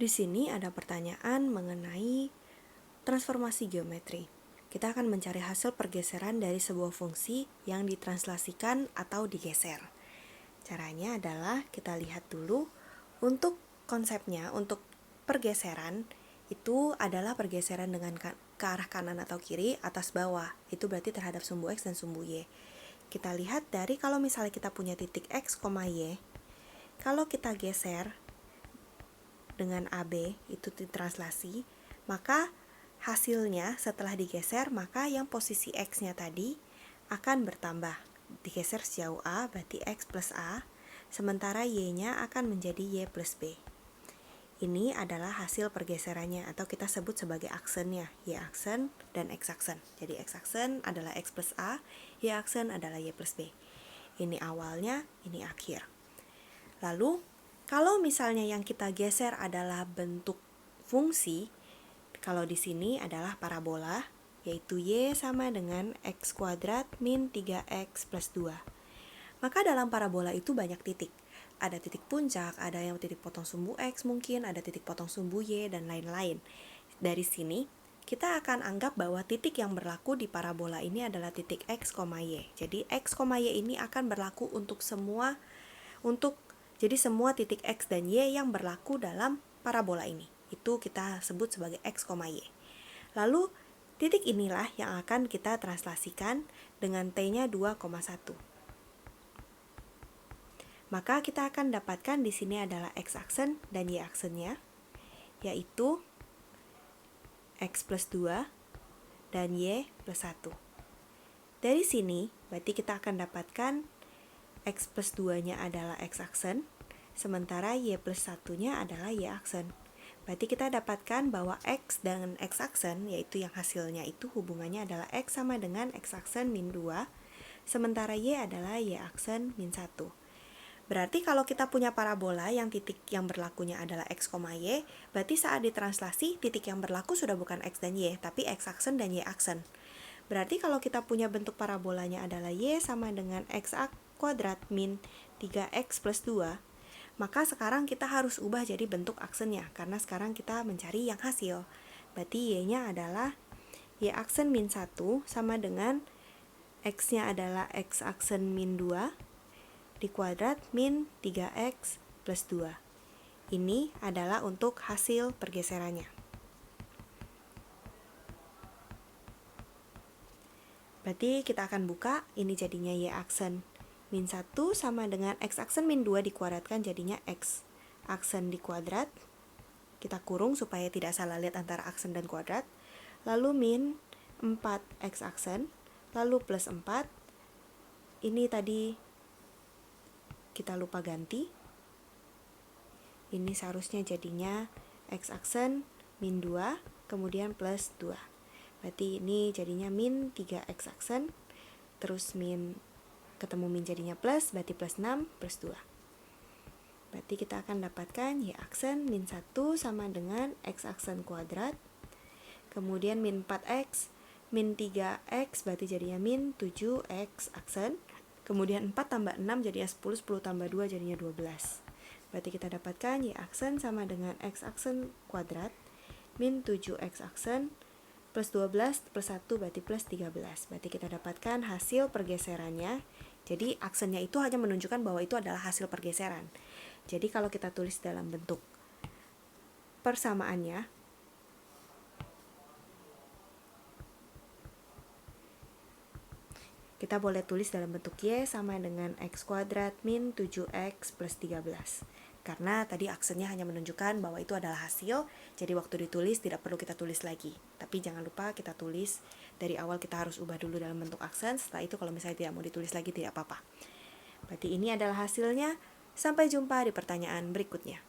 Di sini ada pertanyaan mengenai transformasi geometri. Kita akan mencari hasil pergeseran dari sebuah fungsi yang ditranslasikan atau digeser. Caranya adalah kita lihat dulu untuk konsepnya, untuk pergeseran itu adalah pergeseran dengan ke arah kanan atau kiri, atas bawah. Itu berarti terhadap sumbu X dan sumbu Y. Kita lihat dari kalau misalnya kita punya titik X, Y, kalau kita geser dengan AB itu ditranslasi, maka hasilnya setelah digeser, maka yang posisi X-nya tadi akan bertambah. Digeser sejauh A, berarti X plus A, sementara Y-nya akan menjadi Y plus B. Ini adalah hasil pergeserannya, atau kita sebut sebagai aksennya, Y aksen dan X aksen. Jadi X aksen adalah X plus A, Y aksen adalah Y plus B. Ini awalnya, ini akhir. Lalu, kalau misalnya yang kita geser adalah bentuk fungsi, kalau di sini adalah parabola, yaitu Y sama dengan X kuadrat min 3X plus 2. Maka dalam parabola itu banyak titik. Ada titik puncak, ada yang titik potong sumbu X mungkin, ada titik potong sumbu Y, dan lain-lain. Dari sini, kita akan anggap bahwa titik yang berlaku di parabola ini adalah titik X, Y. Jadi X, Y ini akan berlaku untuk semua titik X dan Y yang berlaku dalam parabola ini. Itu kita sebut sebagai X, Y. Lalu, titik inilah yang akan kita translasikan dengan T-nya 2,1. Maka kita akan dapatkan di sini adalah X aksen dan Y aksennya, yaitu X plus 2 dan Y plus 1. Dari sini, berarti kita akan dapatkan X plus 2-nya adalah X aksen, sementara Y plus 1-nya adalah Y aksen. Berarti kita dapatkan bahwa X dan X aksen, yaitu yang hasilnya itu hubungannya adalah X sama dengan X aksen min 2, sementara Y adalah Y aksen min 1. Berarti kalau kita punya parabola yang titik yang berlakunya adalah X, Y, berarti saat ditranslasi, titik yang berlaku sudah bukan X dan Y, tapi X aksen dan Y aksen. Berarti kalau kita punya bentuk parabolanya adalah Y sama dengan X kuadrat min 3X plus 2, maka sekarang kita harus ubah jadi bentuk aksennya, karena sekarang kita mencari yang hasil. Berarti Y-nya adalah Y aksen min 1 sama dengan X-nya adalah X aksen min 2 dikuadrat min 3X plus 2. Ini adalah untuk hasil pergeserannya. Berarti kita akan buka, ini jadinya Y aksen min 1 sama dengan X aksen min 2 dikuadratkan jadinya X aksen dikuadrat. Kita kurung supaya tidak salah lihat antara aksen dan kuadrat. Lalu min 4X aksen, lalu plus 4. Ini tadi kita lupa ganti. Ini seharusnya jadinya X aksen min 2, kemudian plus 2. Berarti ini jadinya min 3X aksen, terus ketemu min jadinya plus, berarti plus 6 plus 2. Berarti kita akan dapatkan Y aksen min 1 sama dengan X aksen kuadrat, kemudian min 4X, min 3X berarti jadinya min 7X aksen, kemudian 4 tambah 6 jadinya 10, 10 tambah 2 jadinya 12. Berarti kita dapatkan Y aksen sama dengan X aksen kuadrat, min 7X aksen, plus 12 plus 1 berarti plus 13. Berarti kita dapatkan hasil pergeserannya. Jadi aksennya itu hanya menunjukkan bahwa itu adalah hasil pergeseran. Jadi kalau kita tulis dalam bentuk persamaannya, kita boleh tulis dalam bentuk Y sama dengan X kuadrat min 7X plus 13. Karena tadi aksennya hanya menunjukkan bahwa itu adalah hasil, jadi waktu ditulis tidak perlu kita tulis lagi. Tapi jangan lupa kita tulis dari awal, kita harus ubah dulu dalam bentuk aksen. Setelah itu kalau misalnya tidak mau ditulis lagi tidak apa-apa. Berarti ini adalah hasilnya. Sampai jumpa di pertanyaan berikutnya.